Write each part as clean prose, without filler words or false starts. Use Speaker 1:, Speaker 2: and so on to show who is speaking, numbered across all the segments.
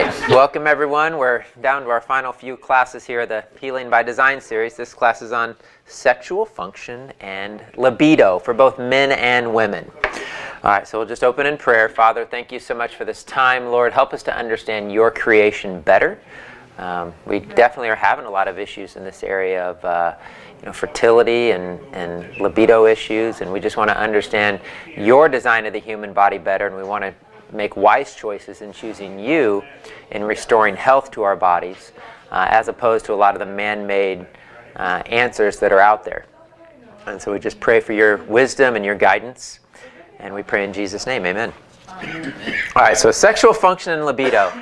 Speaker 1: right, welcome everyone. We're down to our final few classes here, the Healing by Design series. This class is on sexual function and libido for both men and women. All right, so we'll just open in prayer. Father, thank you so much for this time. Lord, help us to understand your creation better. We definitely are having a lot of issues in this area of fertility and libido issues, and we just want to understand your design of the human body better, and we want to make wise choices in choosing you in restoring health to our bodies, as opposed to a lot of the man-made answers that are out there. And so we just pray for your wisdom and your guidance, and we pray in Jesus' name, amen. Amen. All right, so sexual function and libido.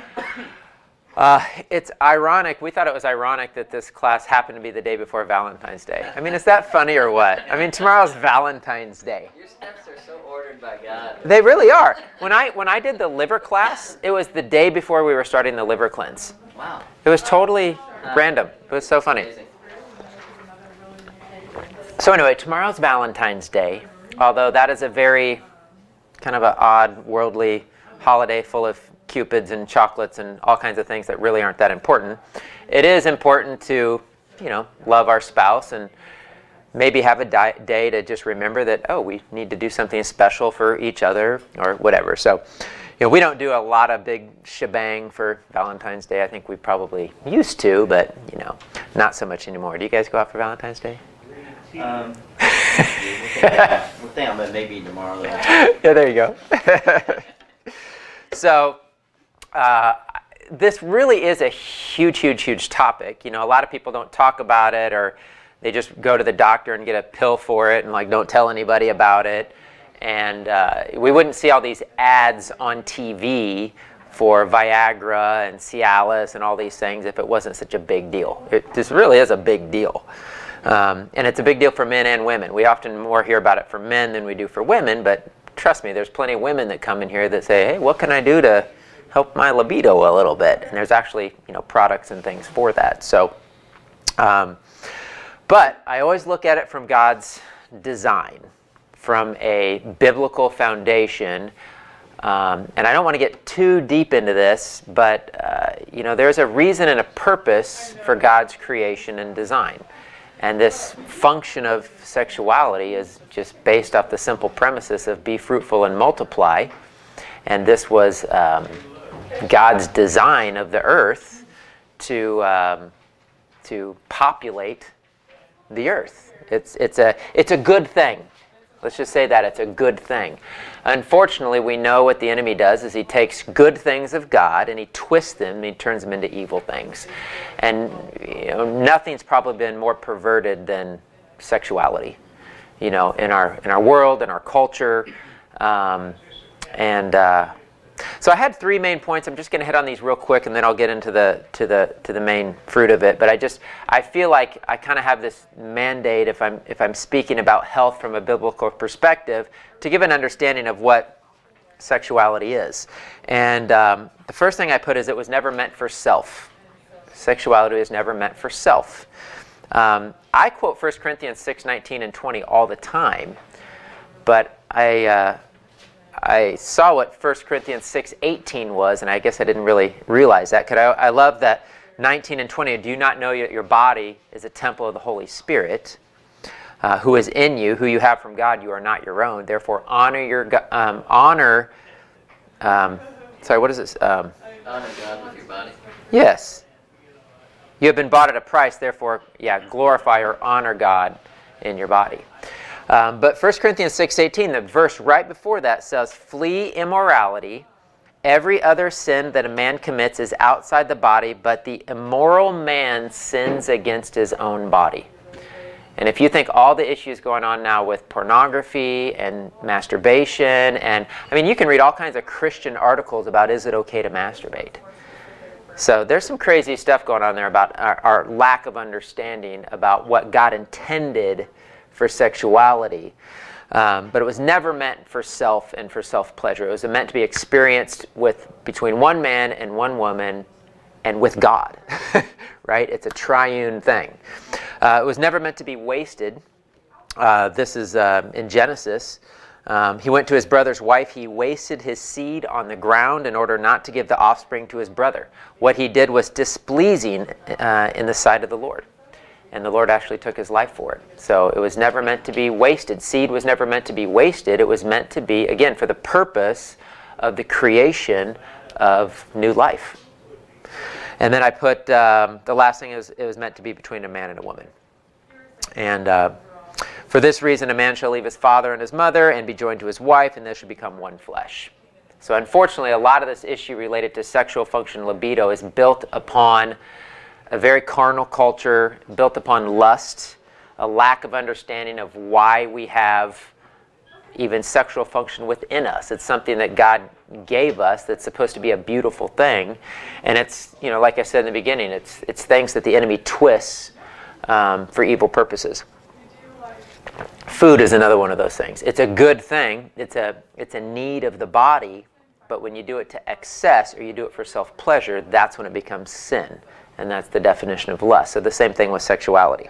Speaker 1: It's ironic. We thought it was ironic that this class happened to be the day before Valentine's Day. I mean, is that funny or what? I mean, tomorrow's Valentine's Day.
Speaker 2: Your steps are so ordered by God.
Speaker 1: They really are. When I did the liver class, it was the day before we were starting the liver cleanse.
Speaker 2: Wow.
Speaker 1: It was totally random. It was so funny.
Speaker 2: Amazing.
Speaker 1: So anyway, tomorrow's Valentine's Day, although that is a very kind of an odd, worldly holiday full of cupids and chocolates and all kinds of things that really aren't that important. It is important to, love our spouse and maybe have a day to just remember that, we need to do something special for each other or whatever. So, we don't do a lot of big shebang for Valentine's Day. I think we probably used to, but, not so much anymore. Do you guys go out for Valentine's Day?
Speaker 2: We'll think about maybe tomorrow.
Speaker 1: Yeah, there you go. So, this really is a huge topic. A lot of people don't talk about it, or they just go to the doctor and get a pill for it and don't tell anybody about it. And we wouldn't see all these ads on TV for Viagra and Cialis and all these things if it wasn't such a big deal. This really is a big deal. And it's a big deal for men and women. We often more hear about it for men than we do for women, but trust me, there's plenty of women that come in here that say, hey, what can I do to help my libido a little bit? And there's actually, products and things for that. So, but I always look at it from God's design, from a biblical foundation. And I don't want to get too deep into this, but, there's a reason and a purpose for God's creation and design. And this function of sexuality is just based off the simple premises of be fruitful and multiply. And this was God's design of the earth to populate the earth. It's a good thing. Let's just say that it's a good thing. Unfortunately, we know what the enemy does is he takes good things of God and he twists them and he turns them into evil things. And nothing's probably been more perverted than sexuality, in our world, in our culture, so I had three main points. I'm just going to hit on these real quick, and then I'll get into the main fruit of it. But I feel like I kind of have this mandate if I'm speaking about health from a biblical perspective to give an understanding of what sexuality is. And the first thing I put is it was never meant for self. Sexuality is never meant for self. I quote 1 Corinthians 6:19 and 20 all the time, but I saw what 1 Corinthians 6:18 was, and I guess I didn't really realize that. I love that 19 and 20. Do you not know that your body is a temple of the Holy Spirit, who is in you, who you have from God? You are not your own. Therefore, honor sorry, what is this?
Speaker 2: Honor God with your body.
Speaker 1: Yes. You have been bought at a price. Therefore, glorify or honor God in your body. But 1 Corinthians 6:18, the verse right before that says, flee immorality. Every other sin that a man commits is outside the body, but the immoral man sins against his own body. And if you think all the issues going on now with pornography and masturbation, and you can read all kinds of Christian articles about is it okay to masturbate. So there's some crazy stuff going on there about our lack of understanding about what God intended for sexuality. But it was never meant for self and for self-pleasure. It was meant to be experienced between one man and one woman and with God, right? It's a triune thing. It was never meant to be wasted. This is in Genesis. He went to his brother's wife. He wasted his seed on the ground in order not to give the offspring to his brother. What he did was displeasing in the sight of the Lord. And the Lord actually took his life for it. So it was never meant to be wasted. Seed was never meant to be wasted. It was meant to be, again, for the purpose of the creation of new life. And then I put the last thing is it was meant to be between a man and a woman. And for this reason, a man shall leave his father and his mother and be joined to his wife, and they shall become one flesh. So unfortunately, a lot of this issue related to sexual function libido is built upon a very carnal culture, built upon lust, a lack of understanding of why we have even sexual function within us. It's something that God gave us that's supposed to be a beautiful thing. And it's, like I said in the beginning, it's things that the enemy twists for evil purposes. Food is another one of those things. It's a good thing. It's a need of the body. But when you do it to excess or you do it for self-pleasure, that's when it becomes sin. And that's the definition of lust. So the same thing with sexuality.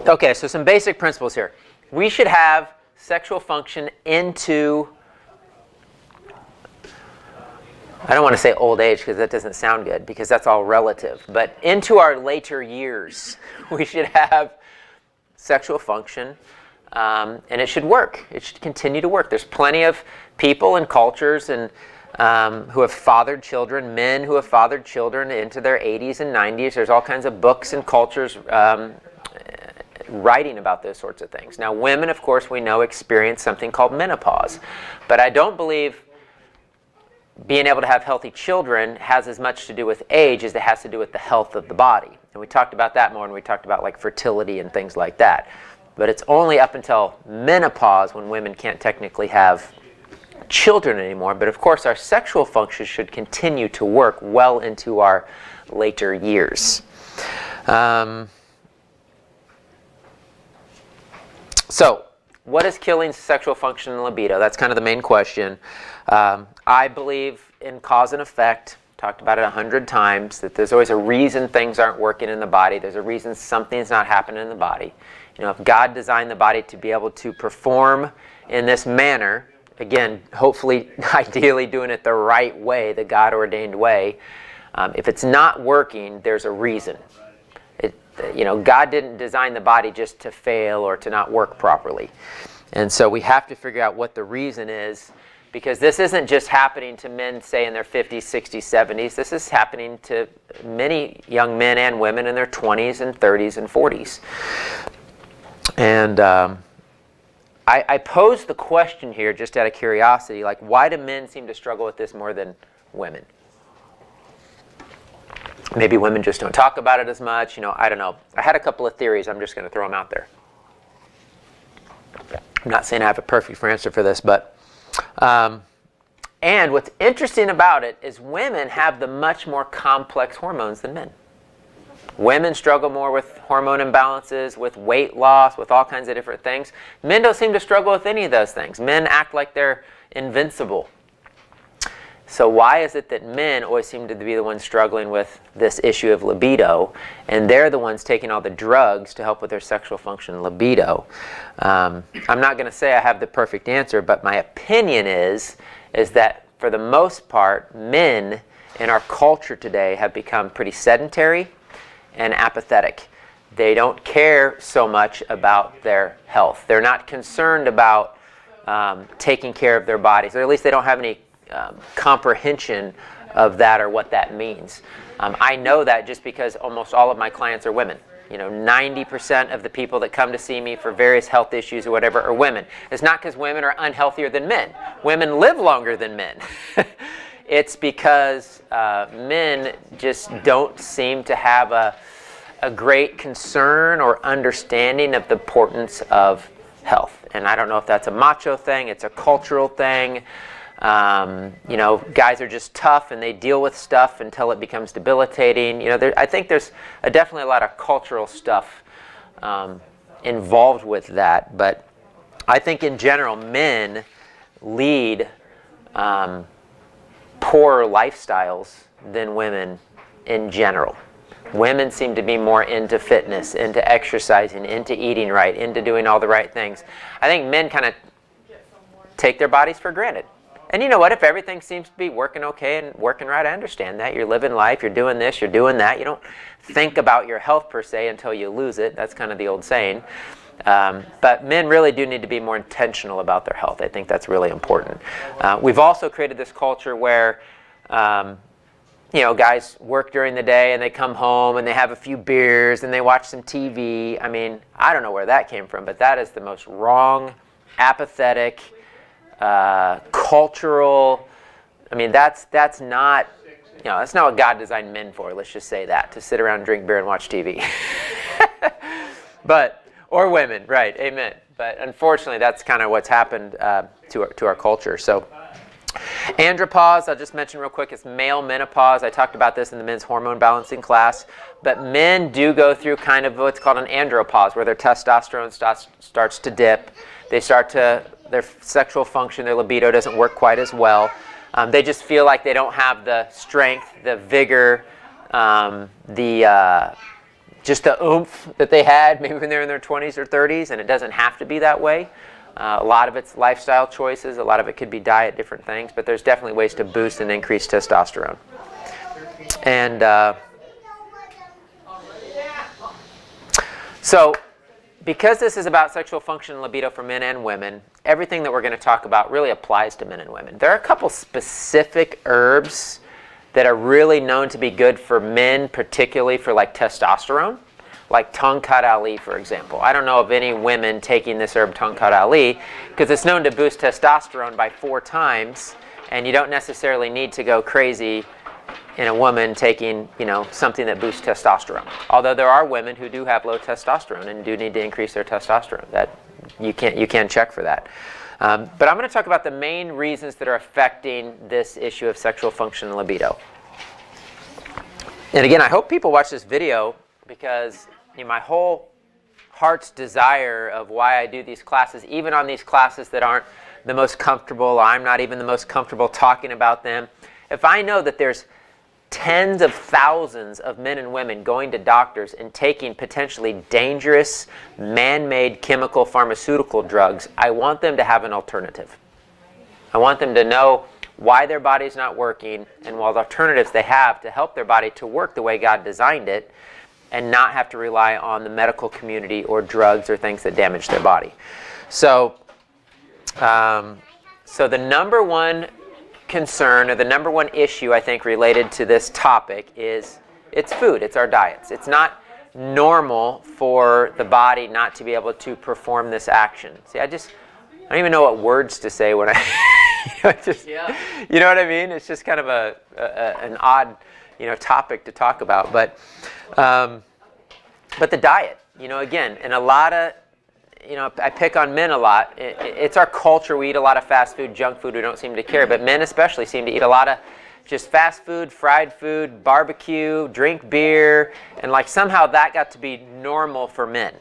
Speaker 1: Okay, so some basic principles here. We should have sexual function into, I don't want to say old age because that doesn't sound good because that's all relative, but into our later years, we should have sexual function, and it should work. It should continue to work. There's plenty of people and cultures and who have fathered children, men who have fathered children into their 80s and 90s. There's all kinds of books and cultures writing about those sorts of things. Now, women, of course, we know experience something called menopause. But I don't believe being able to have healthy children has as much to do with age as it has to do with the health of the body. And we talked about that more when we talked about like fertility and things like that. But it's only up until menopause when women can't technically have children anymore. But of course, our sexual function should continue to work well into our later years. So, what is killing sexual function and libido? That's kind of the main question. I believe in cause and effect. Talked about it 100 times, that there's always a reason things aren't working in the body. There's a reason something's not happening in the body. If God designed the body to be able to perform in this manner, again, hopefully, ideally doing it the right way, the God-ordained way, if it's not working, there's a reason. God didn't design the body just to fail or to not work properly. And so we have to figure out what the reason is, because this isn't just happening to men, say, in their 50s, 60s, 70s. This is happening to many young men and women in their 20s and 30s and 40s. And I pose the question here just out of curiosity, like, why do men seem to struggle with this more than women? Maybe women just don't talk about it as much. I don't know. I had a couple of theories. I'm just going to throw them out there. I'm not saying I have a perfect answer for this, but and what's interesting about it is women have the much more complex hormones than men. Women struggle more with hormone imbalances, with weight loss, with all kinds of different things. Men don't seem to struggle with any of those things. Men act like they're invincible. So why is it that men always seem to be the ones struggling with this issue of libido, and they're the ones taking all the drugs to help with their sexual function libido? I'm not going to say I have the perfect answer, but my opinion is that for the most part, men in our culture today have become pretty sedentary and apathetic. They don't care so much about their health. They're not concerned about taking care of their bodies, or at least they don't have any comprehension of that or what that means. I know that just because almost all of my clients are women. 90% of the people that come to see me for various health issues or whatever are women. It's not because women are unhealthier than men. Women live longer than men. It's because men just don't seem to have a great concern or understanding of the importance of health. And I don't know if that's a macho thing, it's a cultural thing. Guys are just tough and they deal with stuff until it becomes debilitating. I think there's definitely a lot of cultural stuff involved with that. But I think in general, men lead poorer lifestyles than women in general. Women seem to be more into fitness, into exercising, into eating right, into doing all the right things. I think men kind of take their bodies for granted. And you know what? If everything seems to be working okay and working right, I understand that. You're living life, you're doing this, you're doing that. You don't think about your health per se until you lose it. That's kind of the old saying. But men really do need to be more intentional about their health. I think that's really important. We've also created this culture where guys work during the day and they come home and they have a few beers and they watch some TV. I mean, I don't know where that came from, but that is the most wrong, apathetic, cultural. I mean, that's not what God designed men for. Let's just say that, to sit around, drink beer, and watch TV. Or women, right? Amen. But unfortunately, that's kind of what's happened to our culture. So. Andropause, I'll just mention real quick, it's male menopause. I talked about this in the men's hormone balancing class. But men do go through kind of what's called an andropause, where their testosterone starts to dip. Their sexual function, their libido doesn't work quite as well. They just feel like they don't have the strength, the vigor, just the oomph that they had maybe when they're in their 20s or 30s, and it doesn't have to be that way. A lot of it's lifestyle choices. A lot of it could be diet, different things. But there's definitely ways to boost and increase testosterone. And so because this is about sexual function and libido for men and women, everything that we're going to talk about really applies to men and women. There are a couple specific herbs that are really known to be good for men, particularly for like testosterone. Like Tongkat Ali, for example. I don't know of any women taking this herb Tongkat Ali because it's known to boost testosterone by 4 times, and you don't necessarily need to go crazy in a woman taking, something that boosts testosterone. Although there are women who do have low testosterone and do need to increase their testosterone. That you can check for that. But I'm going to talk about the main reasons that are affecting this issue of sexual function and libido. And again, I hope people watch this video because my whole heart's desire of why I do these classes, even on these classes that aren't the most comfortable, I'm not even the most comfortable talking about them. If I know that there's tens of thousands of men and women going to doctors and taking potentially dangerous man-made chemical pharmaceutical drugs, I want them to have an alternative. I want them to know why their body's not working and what alternatives they have to help their body to work the way God designed it, and not have to rely on the medical community or drugs or things that damage their body. So the number one concern, or the number one issue I think related to this topic is it's food, it's our diets. It's not normal for the body not to be able to perform this action. See, I don't even know what words to say when you know what I mean? It's just kind of an odd topic to talk about, but the diet, again, and a lot of, I pick on men a lot. It's our culture. We eat a lot of fast food, junk food. We don't seem to care, but men especially seem to eat a lot of just fast food, fried food, barbecue, drink beer, and like somehow that got to be normal for men.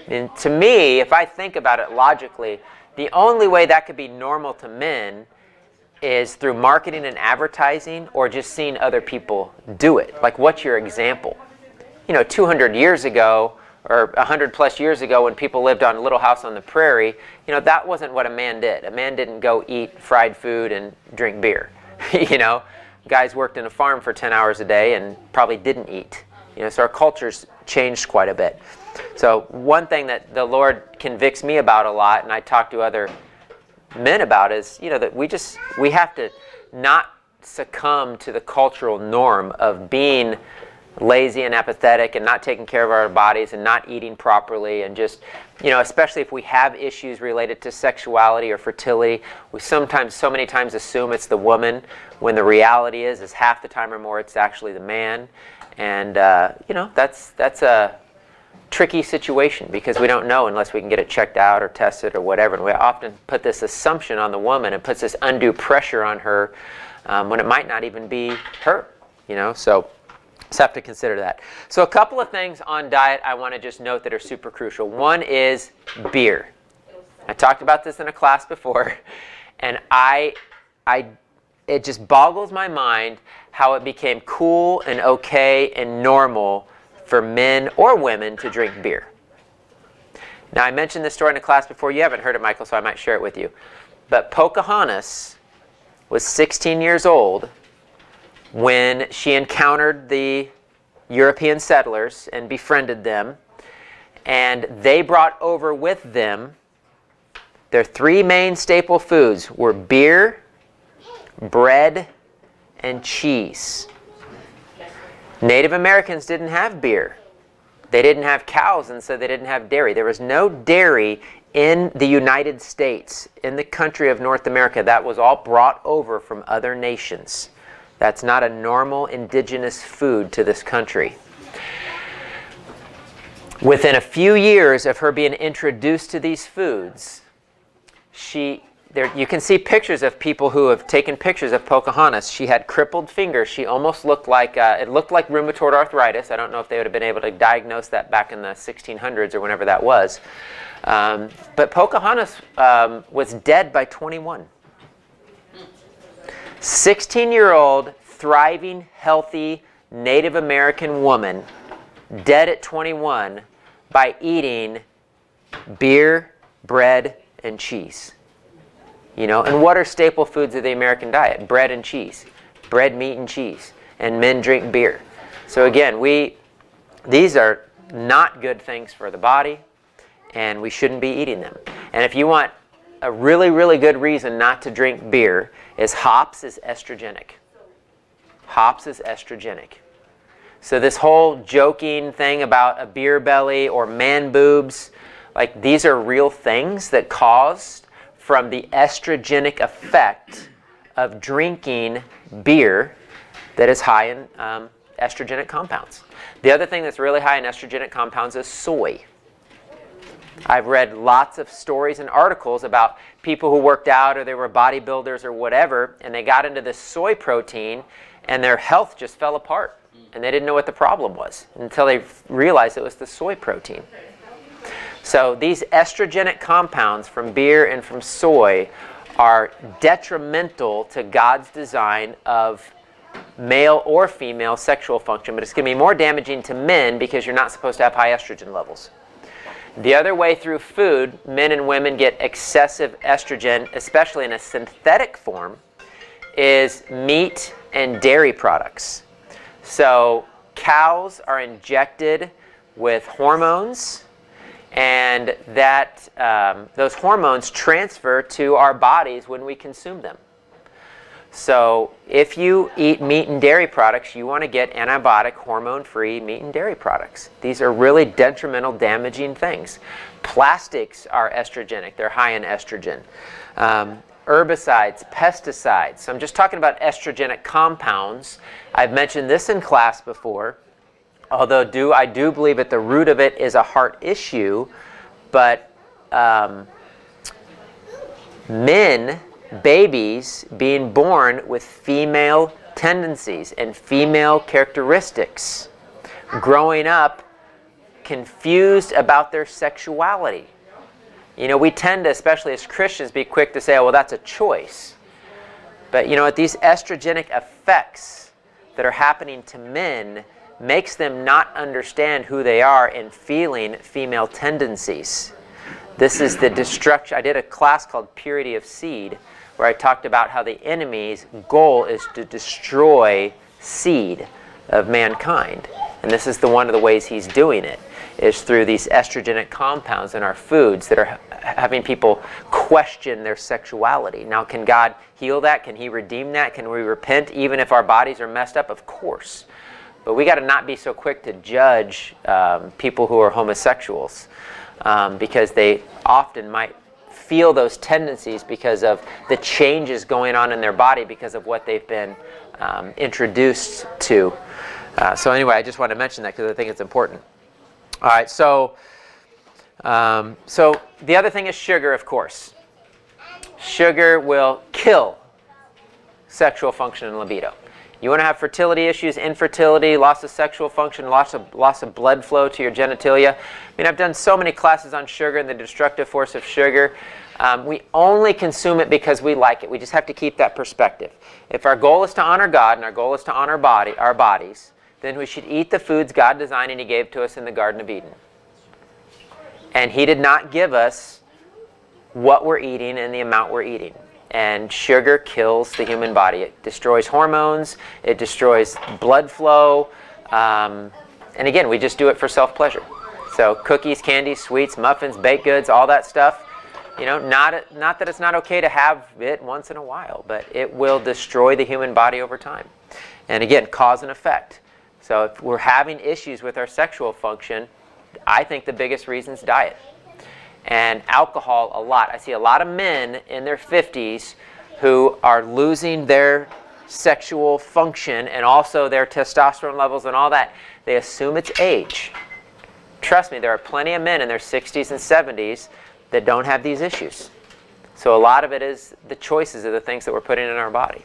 Speaker 1: And to me, if I think about it logically, the only way that could be normal to men is through marketing and advertising, or just seeing other people do it. Like, what's your example? 200 years ago, or 100 plus years ago, when people lived on a little house on the prairie, that wasn't what a man did. A man didn't go eat fried food and drink beer. Guys worked in a farm for 10 hours a day and probably didn't eat. So our culture's changed quite a bit. So one thing that the Lord convicts me about a lot, and I talk to other men about, is that we have to not succumb to the cultural norm of being lazy and apathetic and not taking care of our bodies and not eating properly, and just especially if we have issues related to sexuality or fertility, we sometimes, so many times, assume it's the woman when the reality is half the time or more it's actually the man. And that's a tricky situation because we don't know unless we can get it checked out or tested or whatever. And we often put this assumption on the woman and puts this undue pressure on her when it might not even be her. So just have to consider that. So a couple of things on diet I want to just note that are super crucial. One is beer. I talked about this in a class before, and I it just boggles my mind how it became cool and okay and normal for men or women to drink beer. Now, I mentioned this story in a class before. You haven't heard it, Michael, so I might share it with you. But Pocahontas was 16 years old when she encountered the European settlers and befriended them. And they brought over with them their three main staple foods were beer, bread, and cheese. Native Americans didn't have beer. They didn't have cows, and so they didn't have dairy. There was no dairy in the United States, in the country of North America. That was all brought over from other nations. That's not a normal indigenous food to this country. Within a few years of her being introduced to these foods, you can see pictures of people who have taken pictures of Pocahontas. She had crippled fingers. She almost looked like, it looked like rheumatoid arthritis. I don't know if they would have been able to diagnose that back in the 1600s or whenever that was. But Pocahontas was dead by 21. 16-year-old, thriving, healthy Native American woman, dead at 21 by eating beer, bread, and cheese. You know, and what are staple foods of the American diet? Bread and cheese. Bread, meat, and cheese. And men drink beer. So again, these are not good things for the body, and we shouldn't be eating them. And if you want a really, really good reason not to drink beer, is hops is estrogenic. Hops is estrogenic. So this whole joking thing about a beer belly or man boobs, like these are real things that caused from the estrogenic effect of drinking beer that is high in estrogenic compounds. The other thing that's really high in estrogenic compounds is soy. I've read lots of stories and articles about people who worked out or they were bodybuilders or whatever, and they got into this soy protein and their health just fell apart. And they didn't know what the problem was until they realized it was the soy protein. So these estrogenic compounds from beer and from soy are detrimental to God's design of male or female sexual function, but it's going to be more damaging to men because you're not supposed to have high estrogen levels. The other way through food, men and women get excessive estrogen, especially in a synthetic form, is meat and dairy products. So cows are injected with hormones, and that those hormones transfer to our bodies when we consume them. So if you eat meat and dairy products, you want to get antibiotic, hormone-free meat and dairy products. These are really detrimental, damaging things. Plastics are estrogenic. They're high in estrogen. Herbicides, pesticides. So I'm just talking about estrogenic compounds. I've mentioned this in class before. Although I do believe at the root of it is a heart issue, but babies being born with female tendencies and female characteristics, growing up confused about their sexuality. You know, we tend to, especially as Christians, be quick to say, oh, well, that's a choice. But you know what, these estrogenic effects that are happening to men makes them not understand who they are in feeling female tendencies. This is the destruction. I did a class called Purity of Seed, where I talked about how the enemy's goal is to destroy seed of mankind. And this is one of the ways he's doing it, is through these estrogenic compounds in our foods that are having people question their sexuality. Now, can God heal that? Can he redeem that? Can we repent even if our bodies are messed up? Of course. But we got to not be so quick to judge people who are homosexuals because they often might feel those tendencies because of the changes going on in their body because of what they've been introduced to. So anyway, I just want to mention that because I think it's important. All right, so the other thing is sugar, of course. Sugar will kill sexual function and libido. You want to have fertility issues, infertility, loss of sexual function, loss of blood flow to your genitalia. I mean, I've done so many classes on sugar and the destructive force of sugar. We only consume it because we like it. We just have to keep that perspective. If our goal is to honor God and our goal is to honor our bodies, then we should eat the foods God designed and He gave to us in the Garden of Eden. And He did not give us what we're eating and the amount we're eating. And sugar kills the human body. It destroys hormones. It destroys blood flow. And again, we just do it for self-pleasure. So cookies, candies, sweets, muffins, baked goods, all that stuff. Not that it's not okay to have it once in a while, but it will destroy the human body over time. And again, cause and effect. So if we're having issues with our sexual function, I think the biggest reason is diet. And alcohol a lot. I see a lot of men in their 50s who are losing their sexual function and also their testosterone levels and all that. They assume it's age. Trust me, there are plenty of men in their 60s and 70s that don't have these issues. So a lot of it is the choices of the things that we're putting in our body.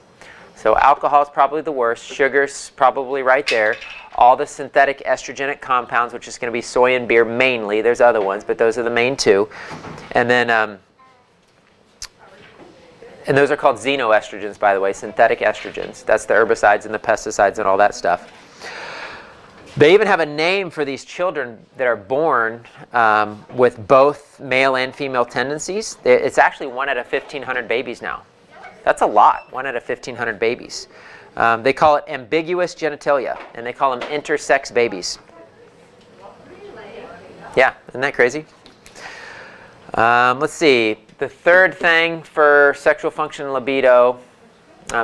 Speaker 1: So alcohol is probably the worst. Sugar's probably right there. All the synthetic estrogenic compounds, which is going to be soy and beer mainly. There's other ones, but those are the main two. And then, and those are called xenoestrogens, by the way, synthetic estrogens. That's the herbicides and the pesticides and all that stuff. They even have a name for these children that are born with both male and female tendencies. It's actually 1 out of 1,500 babies now. That's a lot, 1 out of 1,500 babies. They call it ambiguous genitalia, and they call them intersex babies. Yeah, isn't that crazy? Let's see. The third thing for sexual function and libido.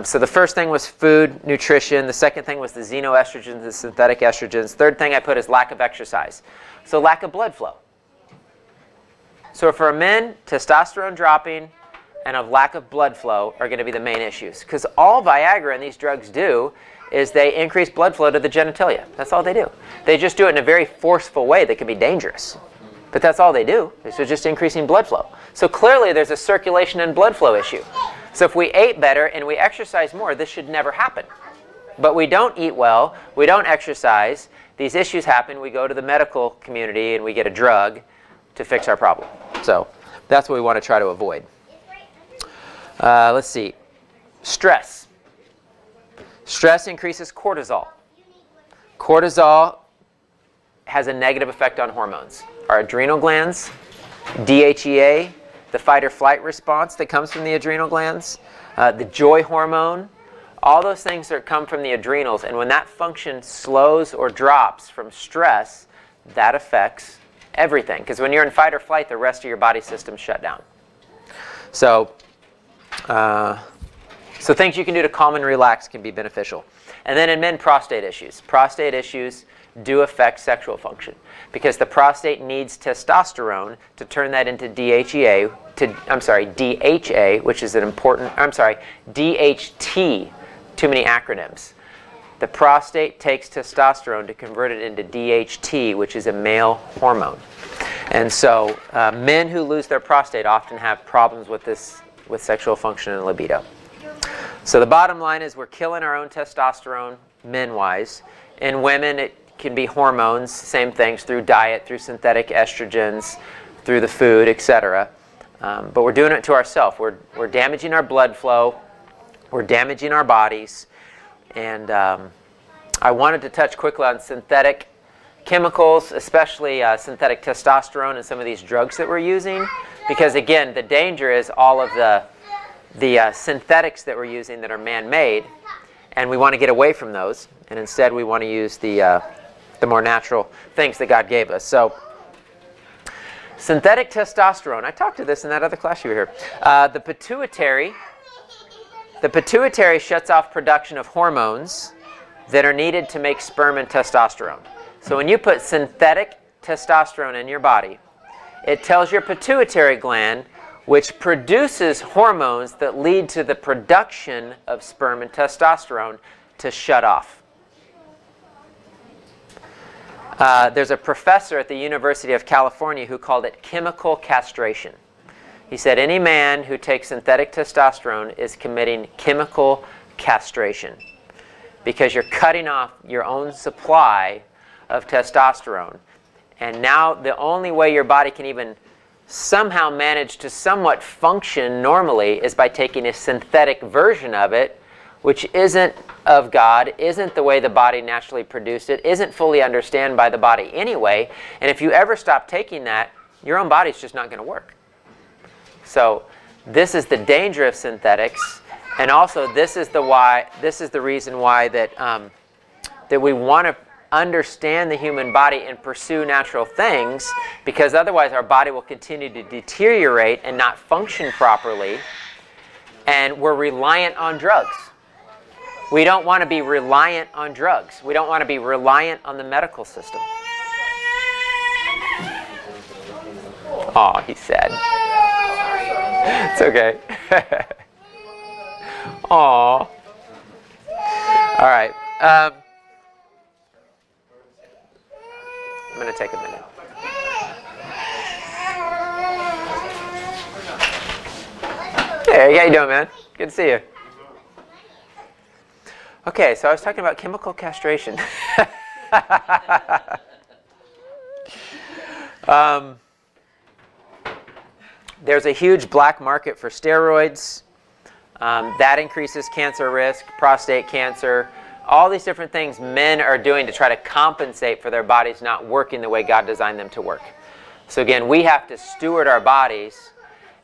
Speaker 1: So the first thing was food, nutrition. The second thing was the xenoestrogens, the synthetic estrogens. Third thing I put is lack of exercise. So lack of blood flow. So for men, testosterone dropping and a lack of blood flow are going to be the main issues. Because all Viagra and these drugs do is they increase blood flow to the genitalia. That's all they do. They just do it in a very forceful way that can be dangerous. But that's all they do, is they're just increasing blood flow. So clearly there's a circulation and blood flow issue. So if we ate better and we exercise more, this should never happen. But we don't eat well, we don't exercise, these issues happen, we go to the medical community and we get a drug to fix our problem. So that's what we want to try to avoid. Let's see. Stress. Stress increases cortisol. Cortisol has a negative effect on hormones. Our adrenal glands, DHEA, the fight or flight response that comes from the adrenal glands, the joy hormone, all those things that come from the adrenals. And when that function slows or drops from stress, that affects everything. Because when you're in fight or flight, the rest of your body system's shut down. So things you can do to calm and relax can be beneficial. And then in men, prostate issues. Prostate issues do affect sexual function because the prostate needs testosterone to turn that into DHA, which is an important, DHT, too many acronyms. The prostate takes testosterone to convert it into DHT, which is a male hormone. And so men who lose their prostate often have problems with this, with sexual function and libido. So the bottom line is we're killing our own testosterone, men-wise. In women, it can be hormones, same things, through diet, through synthetic estrogens, through the food, etc. But we're doing it to ourselves. We're damaging our blood flow. We're damaging our bodies. And I wanted to touch quickly on synthetic chemicals, especially synthetic testosterone and some of these drugs that we're using. Because again, the danger is all of the synthetics that we're using that are man-made. And we want to get away from those. And instead we want to use the more natural things that God gave us. So synthetic testosterone. I talked to this in that other class you were here. The pituitary shuts off production of hormones that are needed to make sperm and testosterone. So when you put synthetic testosterone in your body, it tells your pituitary gland, which produces hormones that lead to the production of sperm and testosterone, to shut off. There's a professor at the University of California who called it chemical castration. He said any man who takes synthetic testosterone is committing chemical castration because you're cutting off your own supply of testosterone. And now the only way your body can even somehow manage to somewhat function normally is by taking a synthetic version of it, which isn't of God, isn't the way the body naturally produced it, isn't fully understood by the body anyway. And if you ever stop taking that, your own body's just not going to work. So this is the danger of synthetics, and also this is the reason why that we want to understand the human body and pursue natural things, because otherwise our body will continue to deteriorate and not function properly, and we're reliant on drugs. We don't want to be reliant on drugs. We don't want to be reliant on the medical system. Oh, he's sad. It's okay. Aw. All right. I'm going to take a minute. Hey, how you doing, man? Good to see you. Okay, so I was talking about chemical castration. There's a huge black market for steroids. That increases cancer risk, prostate cancer, all these different things men are doing to try to compensate for their bodies not working the way God designed them to work. So again, we have to steward our bodies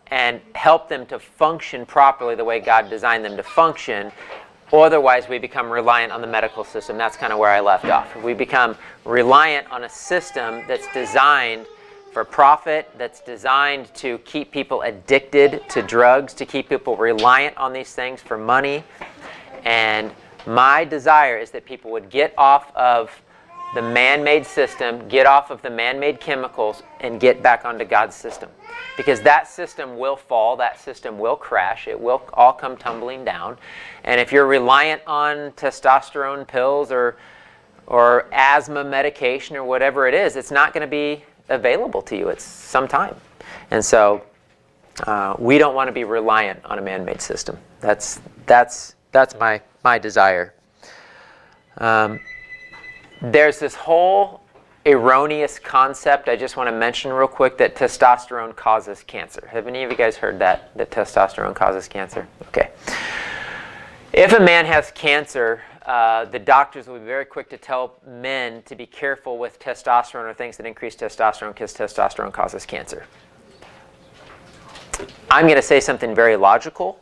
Speaker 1: and help them to function properly the way God designed them to function. Otherwise, we become reliant on the medical system. That's kind of where I left off. We become reliant on a system that's designed for profit, that's designed to keep people addicted to drugs, to keep people reliant on these things for money. And my desire is that people would get off of the man-made system, get off of the man-made chemicals, and get back onto God's system. Because that system will fall, that system will crash, it will all come tumbling down. And if you're reliant on testosterone pills or asthma medication or whatever it is, it's not going to be available to you at some time. And so we don't want to be reliant on a man-made system. That's my desire. There's this whole erroneous concept I just want to mention real quick, that testosterone causes cancer. Have any of you guys heard that testosterone causes cancer? Okay. If a man has cancer, the doctors will be very quick to tell men to be careful with testosterone or things that increase testosterone, because testosterone causes cancer. I'm going to say something very logical,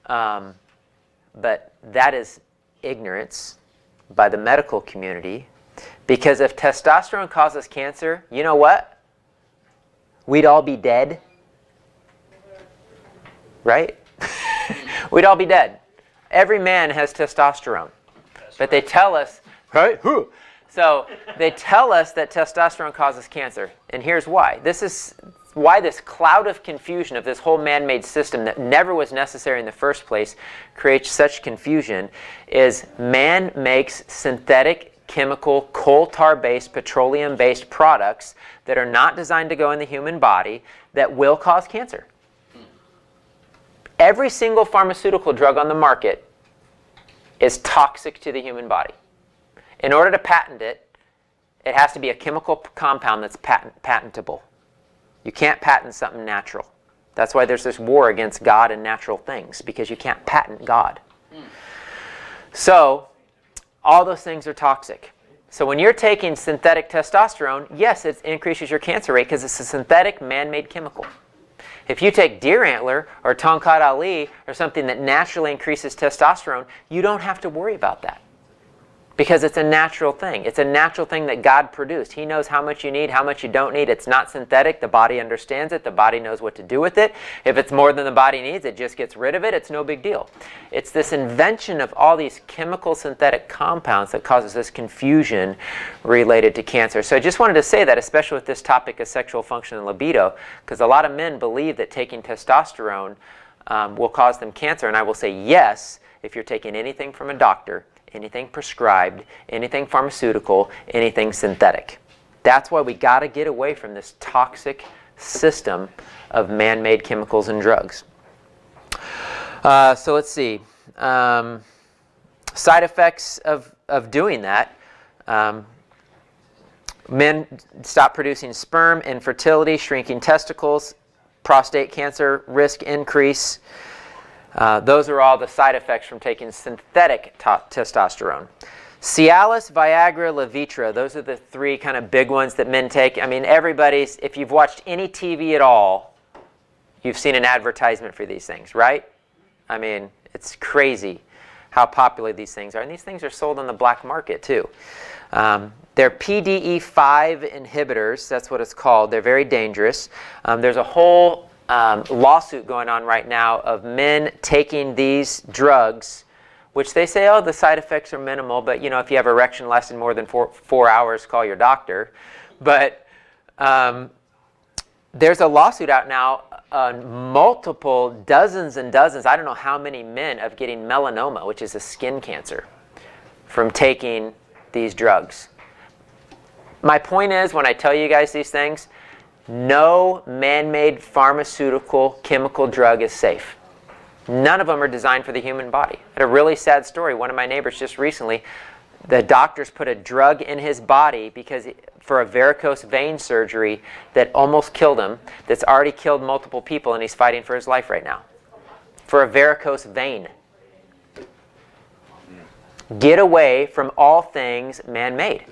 Speaker 1: but that is ignorance by the medical community, because if testosterone causes cancer, you know what? We'd all be dead, right? We'd all be dead. Every man has testosterone, but they tell us, right? So they tell us that testosterone causes cancer, and here's why. This is why this cloud of confusion of this whole man-made system that never was necessary in the first place creates such confusion. Is man makes synthetic, chemical, coal tar-based, petroleum-based products that are not designed to go in the human body that will cause cancer. Every single pharmaceutical drug on the market is toxic to the human body. In order to patent it, it has to be a chemical compound that's patentable. You can't patent something natural. That's why there's this war against God and natural things, because you can't patent God. So, all those things are toxic. So when you're taking synthetic testosterone, yes, it increases your cancer rate because it's a synthetic man-made chemical. If you take deer antler or Tongkat Ali or something that naturally increases testosterone, you don't have to worry about that, because it's a natural thing. It's a natural thing that God produced. He knows how much you need, how much you don't need. It's not synthetic. The body understands it. The body knows what to do with it. If it's more than the body needs, it just gets rid of it. It's no big deal. It's this invention of all these chemical synthetic compounds that causes this confusion related to cancer. So I just wanted to say that, especially with this topic of sexual function and libido, because a lot of men believe that taking testosterone will cause them cancer. And I will say yes, if you're taking anything from a doctor, anything prescribed, anything pharmaceutical, anything synthetic. That's why we got to get away from this toxic system of man-made chemicals and drugs. So let's see. Side effects of doing that. Men stop producing sperm, infertility, shrinking testicles, prostate cancer risk increase. Those are all the side effects from taking synthetic testosterone. Cialis, Viagra, Levitra, those are the three kind of big ones that men take. I mean, if you've watched any TV at all, you've seen an advertisement for these things, right? I mean, it's crazy how popular these things are. And these things are sold on the black market, too. They're PDE5 inhibitors. That's what it's called. They're very dangerous. There's a whole lawsuit going on right now of men taking these drugs, which they say, oh, the side effects are minimal, but if you have erection lasting more than four hours, call your doctor. But there's a lawsuit out now on multiple dozens and dozens, I don't know how many men, of getting melanoma, which is a skin cancer, from taking these drugs. My point is, when I tell you guys these things, no man-made pharmaceutical chemical drug is safe. None of them are designed for the human body. I had a really sad story. One of my neighbors just recently, the doctors put a drug in his body for a varicose vein surgery that almost killed him, that's already killed multiple people, and he's fighting for his life right now. For a varicose vein. Get away from all things man-made.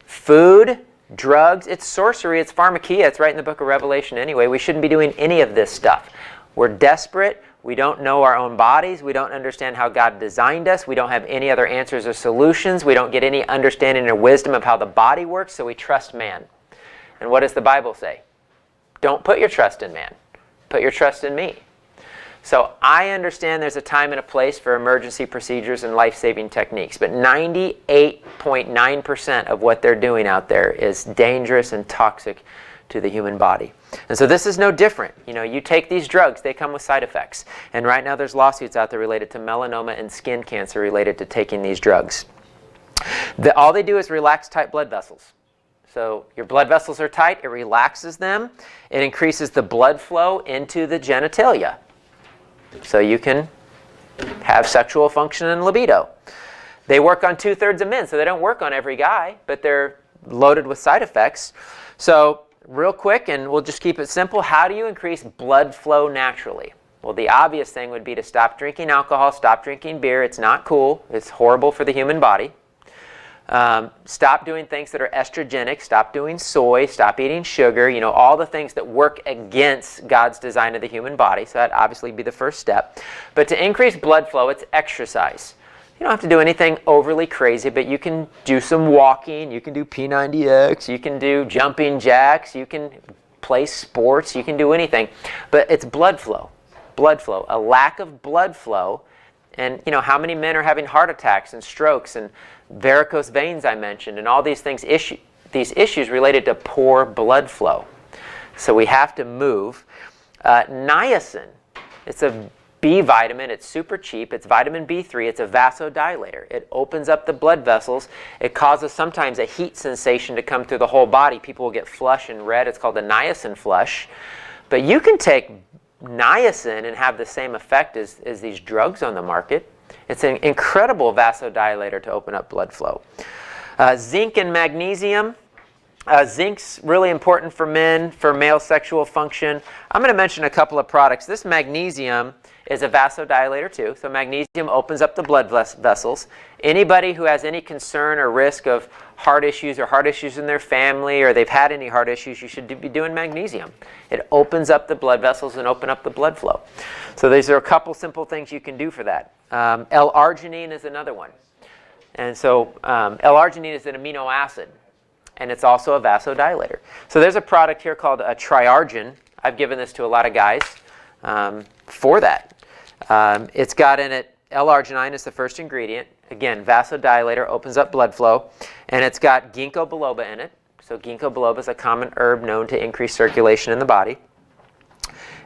Speaker 1: Food, drugs, it's sorcery, it's pharmakia, it's right in the book of Revelation anyway. We shouldn't be doing any of this stuff. We're desperate. We don't know our own bodies. We don't understand how God designed us. We don't have any other answers or solutions. We don't get any understanding or wisdom of how the body works, so we trust man. And what does the Bible say? Don't put your trust in man. Put your trust in me. So I understand there's a time and a place for emergency procedures and life-saving techniques, but 98.9% of what they're doing out there is dangerous and toxic to the human body. And so this is no different. You take these drugs, they come with side effects. And right now there's lawsuits out there related to melanoma and skin cancer related to taking these drugs. All they do is relax tight blood vessels. So your blood vessels are tight, it relaxes them, it increases the blood flow into the genitalia. So you can have sexual function and libido. They work on 2/3 of men, so they don't work on every guy, but they're loaded with side effects. So real quick, and we'll just keep it simple, how do you increase blood flow naturally? Well, the obvious thing would be to stop drinking alcohol, stop drinking beer. It's not cool. It's horrible for the human body. Stop doing things that are estrogenic. Stop doing soy. Stop eating sugar. All the things that work against God's design of the human body. So that'd obviously be the first step. But to increase blood flow, it's exercise. You don't have to do anything overly crazy, but you can do some walking. You can do P90X. You can do jumping jacks. You can play sports. You can do anything. But it's blood flow. Blood flow. A lack of blood flow. And how many men are having heart attacks and strokes and varicose veins I mentioned, and all these things, these issues related to poor blood flow. So we have to move. Niacin, it's a B vitamin. It's super cheap. It's vitamin B3. It's a vasodilator. It opens up the blood vessels. It causes sometimes a heat sensation to come through the whole body. People will get flush and red. It's called a niacin flush. But you can take niacin and have the same effect as these drugs on the market. It's an incredible vasodilator to open up blood flow. Zinc and magnesium. Zinc's really important for men, for male sexual function. I'm going to mention a couple of products. This magnesium is a vasodilator too. So magnesium opens up the blood vessels. Anybody who has any concern or risk of heart issues or heart issues in their family, or they've had any heart issues, you should be doing magnesium. It opens up the blood vessels and open up the blood flow. So these are a couple simple things you can do for that. L-arginine is another one. And so L-arginine is an amino acid, and it's also a vasodilator. So there's a product here called a Triargin. I've given this to a lot of guys for that. It's got in it, L-arginine is the first ingredient. Again, vasodilator, opens up blood flow. And it's got ginkgo biloba in it. So ginkgo biloba is a common herb known to increase circulation in the body.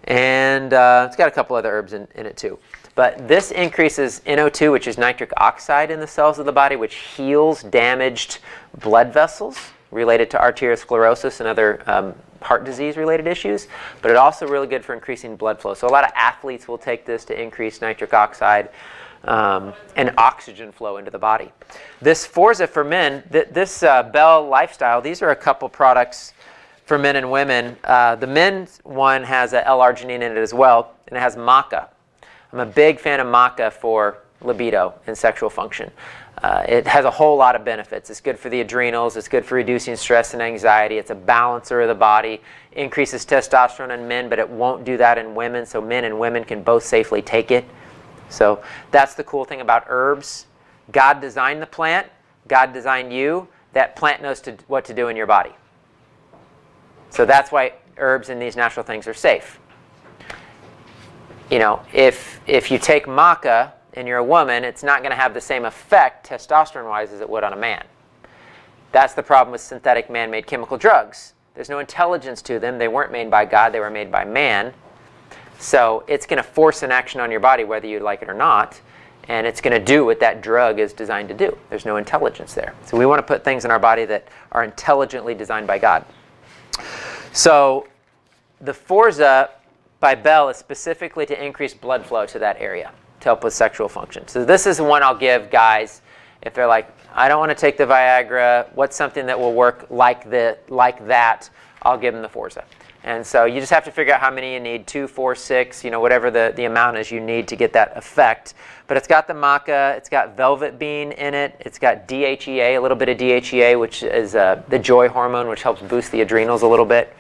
Speaker 1: And it's got a couple other herbs in it too. But this increases NO2, which is nitric oxide in the cells of the body, which heals damaged blood vessels related to arteriosclerosis and other heart disease related issues. But it's also really good for increasing blood flow. So a lot of athletes will take this to increase nitric oxide. and oxygen flow into the body. This Forza for men, this Bell Lifestyle, these are a couple products for men and women. The men's one has a L-arginine in it as well, and it has maca. I'm a big fan of maca for libido and sexual function. It has a whole lot of benefits. It's good for the adrenals. It's good for reducing stress and anxiety. It's a balancer of the body. Increases testosterone in men, but it won't do that in women, so men and women can both safely take it. So that's the cool thing about herbs. God designed the plant. God designed you. That plant knows what to do in your body. So that's why herbs and these natural things are safe. You know, if you take maca and you're a woman, it's not going to have the same effect testosterone-wise as it would on a man. That's the problem with synthetic man-made chemical drugs. There's no intelligence to them. They weren't made by God. They were made by man. So it's going to force an action on your body whether you like it or not, and it's going to do what that drug is designed to do. There's no intelligence there. So we want to put things in our body that are intelligently designed by God. So the Forza by Bell is specifically to increase blood flow to that area to help with sexual function. So this is the one I'll give guys if they're like, I don't want to take the Viagra. What's something that will work like that? I'll give them the Forza. And so you just have to figure out how many you need, 2, 4, 6, you know, whatever the amount is you need to get that effect. But it's got the maca, it's got velvet bean in it, it's got DHEA, a little bit of DHEA, which is the joy hormone, which helps boost the adrenals a little bit.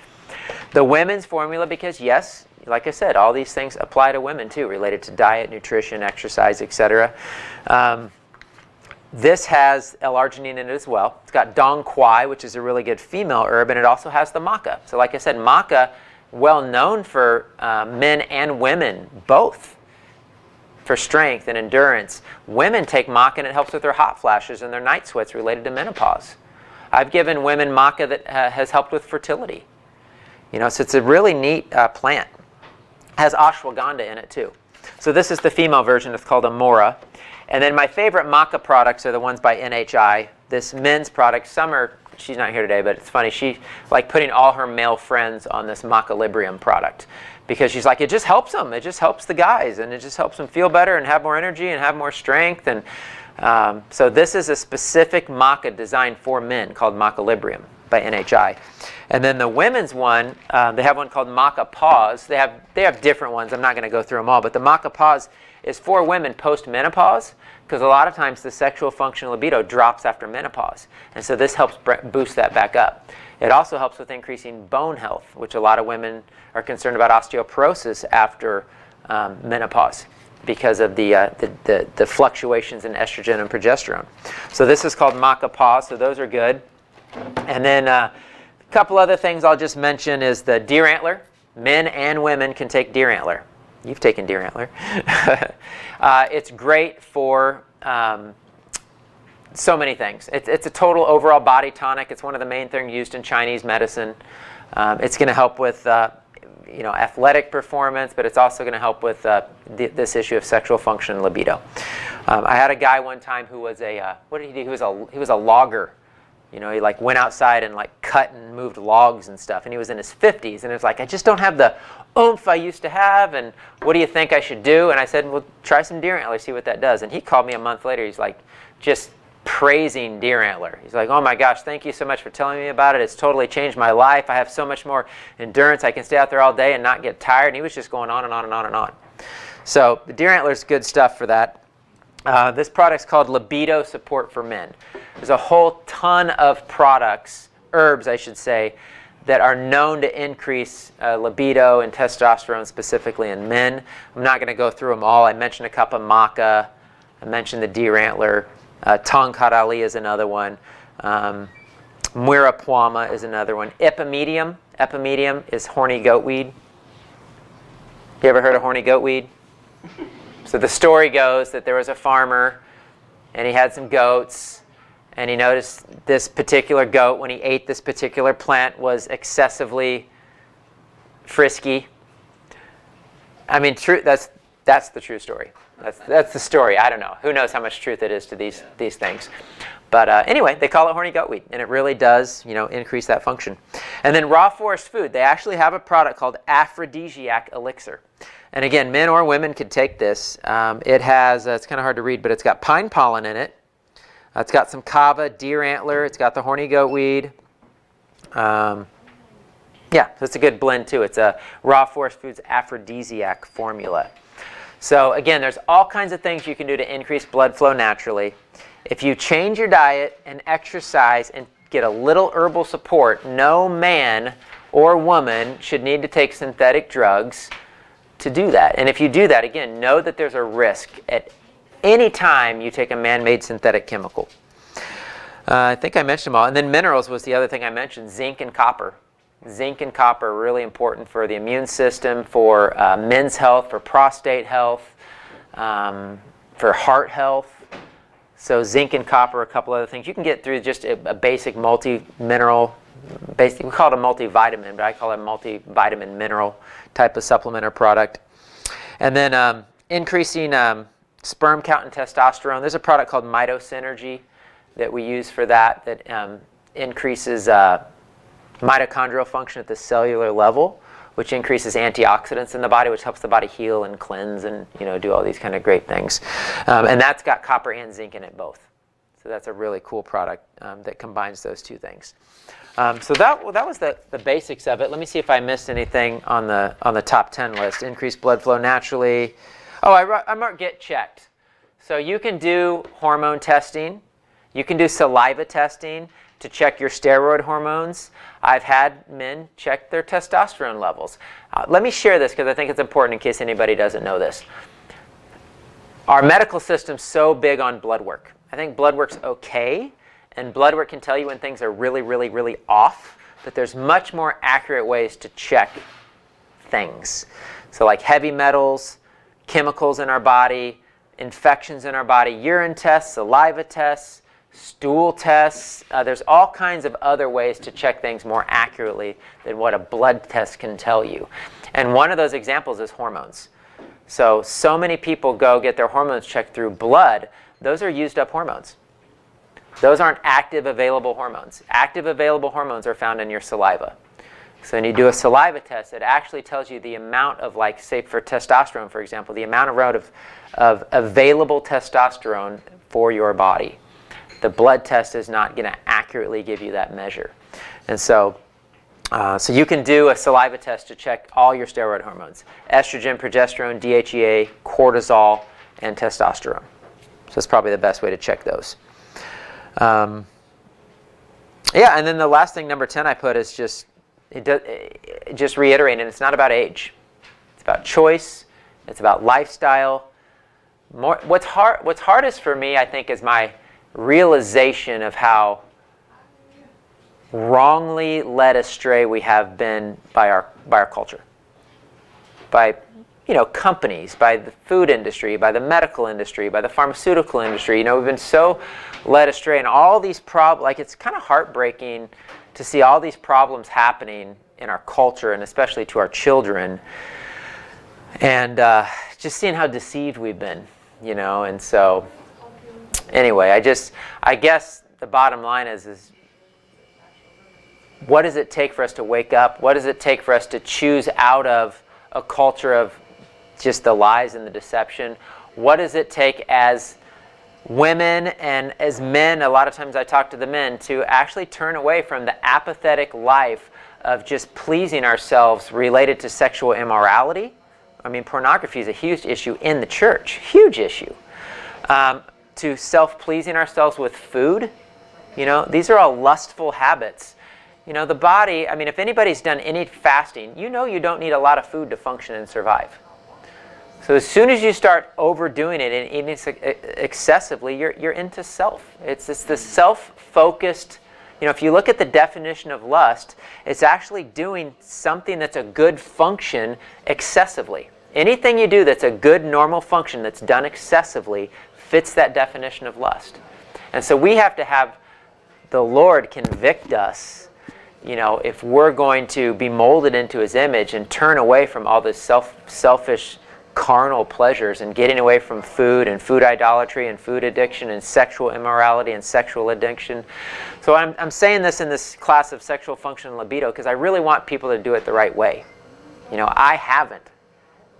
Speaker 1: The women's formula, because yes, like I said, all these things apply to women too, related to diet, nutrition, exercise, etc. This has L-arginine in it as well. It's got dong quai, which is a really good female herb, and it also has the maca. So like I said, maca, well known for men and women, both, for strength and endurance. Women take maca and it helps with their hot flashes and their night sweats related to menopause. I've given women maca that has helped with fertility. You know, so it's a really neat plant. It has ashwagandha in it too. So this is the female version. It's called Amora. And then my favorite maca products are the ones by NHI. This men's product, she's not here today, but it's funny. She like putting all her male friends on this maca Librium product because she's like, it just helps them. It just helps the guys, and it just helps them feel better and have more energy and have more strength. And so this is a specific maca designed for men called maca Librium by NHI. And then the women's one, they have one called Maca Pause. They have different ones. I'm not going to go through them all, but the Maca Pause is for women post-menopause because a lot of times the sexual function libido drops after menopause. And so this helps boost that back up. It also helps with increasing bone health, which a lot of women are concerned about osteoporosis after menopause because of the fluctuations in estrogen and progesterone. So this is called Maca Pause, so those are good. And then a couple other things I'll just mention is the deer antler. Men and women can take deer antler. You've taken deer antler. It's great for so many things. It's a total overall body tonic. It's one of the main things used in Chinese medicine. It's going to help with athletic performance, but it's also going to help with this issue of sexual function and libido. I had a guy one time who was what did he do? He was a logger. You know, he like went outside and like cut and moved logs and stuff, and he was in his 50s, and it was like, I just don't have the oomph I used to have, and what do you think I should do? And I said, well, try some deer antler, see what that does. And he called me a month later. He's like just praising deer antler. He's like, oh my gosh, thank you so much for telling me about it. It's totally changed my life. I have so much more endurance. I can stay out there all day and not get tired. And he was just going on and on and on and on. So the deer antler is good stuff for that. This product's called Libido Support for Men. There's a whole ton of products, herbs I should say, that are known to increase libido and testosterone specifically in men. I'm not going to go through them all. I mentioned a couple of maca. I mentioned the deer antler. Tong Kadali is another one. Muirapuama is another one. Epimedium. Epimedium is horny goatweed. You ever heard of horny goatweed? So the story goes that there was a farmer and he had some goats, and he noticed this particular goat, when he ate this particular plant, was excessively frisky. I mean, that's the true story. That's the story. I don't know. Who knows how much truth it is to these things. But anyway, they call it horny goatweed, and it really does, increase that function. And then raw forest food. They actually have a product called Aphrodisiac Elixir. And again, men or women could take this. It has, it's kind of hard to read, but it's got pine pollen in it. It's got some kava, deer antler. It's got the horny goat weed. Yeah, so it's a good blend too. It's a Raw Forest Foods aphrodisiac formula. So again, there's all kinds of things you can do to increase blood flow naturally. If you change your diet and exercise and get a little herbal support, no man or woman should need to take synthetic drugs to do that. And if you do that, again, know that there's a risk at any time you take a man-made synthetic chemical. I think I mentioned them all. And then minerals was the other thing I mentioned, zinc and copper. Zinc and copper are really important for the immune system, for men's health, for prostate health, for heart health. So zinc and copper, a couple other things. You can get through just a basic multi-mineral, we call it a multivitamin, but I call it a multivitamin mineral type of supplement or product. And then increasing sperm count and testosterone. There's a product called MitoSynergy that we use for that increases mitochondrial function at the cellular level, which increases antioxidants in the body, which helps the body heal and cleanse and do all these kind of great things. And that's got copper and zinc in it both. So that's a really cool product that combines those two things. So that was the basics of it. Let me see if I missed anything on the top 10 list. Increase blood flow naturally. Oh, I marked get checked. So you can do hormone testing. You can do saliva testing to check your steroid hormones. I've had men check their testosterone levels. Let me share this because I think it's important in case anybody doesn't know this. Our medical system's so big on blood work. I think blood work's okay, and blood work can tell you when things are really, really, really off, but there's much more accurate ways to check things. So like heavy metals, chemicals in our body, infections in our body, urine tests, saliva tests, stool tests. There's all kinds of other ways to check things more accurately than what a blood test can tell you. And one of those examples is hormones. So many people go get their hormones checked through blood. Those are used up hormones. Those aren't active available hormones. Active available hormones are found in your saliva. So when you do a saliva test, it actually tells you the amount of, like, say for testosterone, for example, the amount of available testosterone for your body. The blood test is not going to accurately give you that measure. And so you can do a saliva test to check all your steroid hormones: estrogen, progesterone, DHEA, cortisol, and testosterone. So that's probably the best way to check those. Yeah, and then the last thing, number 10, I put is just reiterating, it's not about age. It's about choice. It's about lifestyle. What's hardest for me, I think, is my realization of how wrongly led astray we have been by our culture, by companies, by the food industry, by the medical industry, by the pharmaceutical industry. We've been so led astray, and all these problems. Like, it's kind of heartbreaking to see all these problems happening in our culture, and especially to our children, and just seeing how deceived we've been. And so. Anyway, I guess the bottom line is what does it take for us to wake up? What does it take for us to choose out of a culture of just the lies and the deception? What does it take as women and as men? A lot of times I talk to the men to actually turn away from the apathetic life of just pleasing ourselves related to sexual immorality. I mean, pornography is a huge issue in the church, huge issue. To self-pleasing ourselves with food. These are all lustful habits. The body, I mean, if anybody's done any fasting, you don't need a lot of food to function and survive. So as soon as you start overdoing it and eating excessively, you're into self. It's the self-focused, if you look at the definition of lust, it's actually doing something that's a good function excessively. Anything you do that's a good normal function that's done excessively fits that definition of lust. And so we have to have the Lord convict us, if we're going to be molded into His image and turn away from all this selfish carnal pleasures and getting away from food and food idolatry and food addiction and sexual immorality and sexual addiction. So I'm saying this in this class of sexual function and libido because I really want people to do it the right way. I haven't.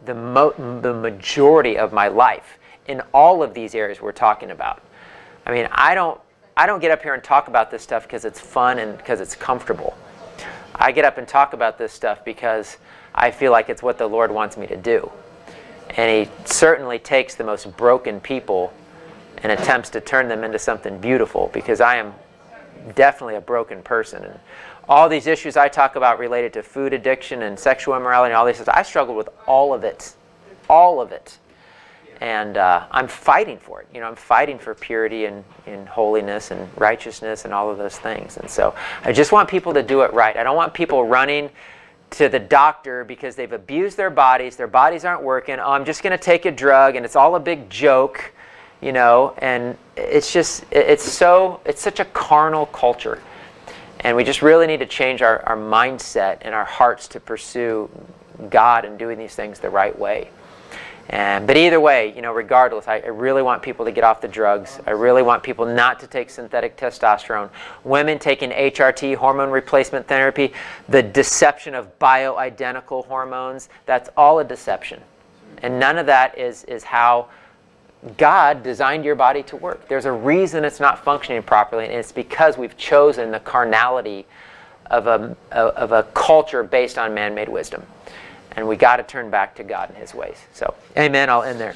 Speaker 1: the majority of my life in all of these areas we're talking about. I mean, I don't get up here and talk about this stuff because it's fun and because it's comfortable. I get up and talk about this stuff because I feel like it's what the Lord wants me to do. And He certainly takes the most broken people and attempts to turn them into something beautiful, because I am definitely a broken person. And all these issues I talk about related to food addiction and sexual immorality and all these things, I struggled with all of it. All of it. And I'm fighting for it. I'm fighting for purity and holiness and righteousness and all of those things. And so I just want people to do it right. I don't want people running to the doctor because they've abused their bodies aren't working. Oh, I'm just going to take a drug, and it's all a big joke, and it's such a carnal culture. And we just really need to change our mindset and our hearts to pursue God and doing these things the right way. But either way, regardless, I really want people to get off the drugs. I really want people not to take synthetic testosterone. Women taking HRT, hormone replacement therapy, the deception of bioidentical hormones, that's all a deception. And none of that is how God designed your body to work. There's a reason it's not functioning properly, and it's because we've chosen the carnality of a culture based on man-made wisdom. And we got to turn back to God and His ways. So, amen. I'll end there.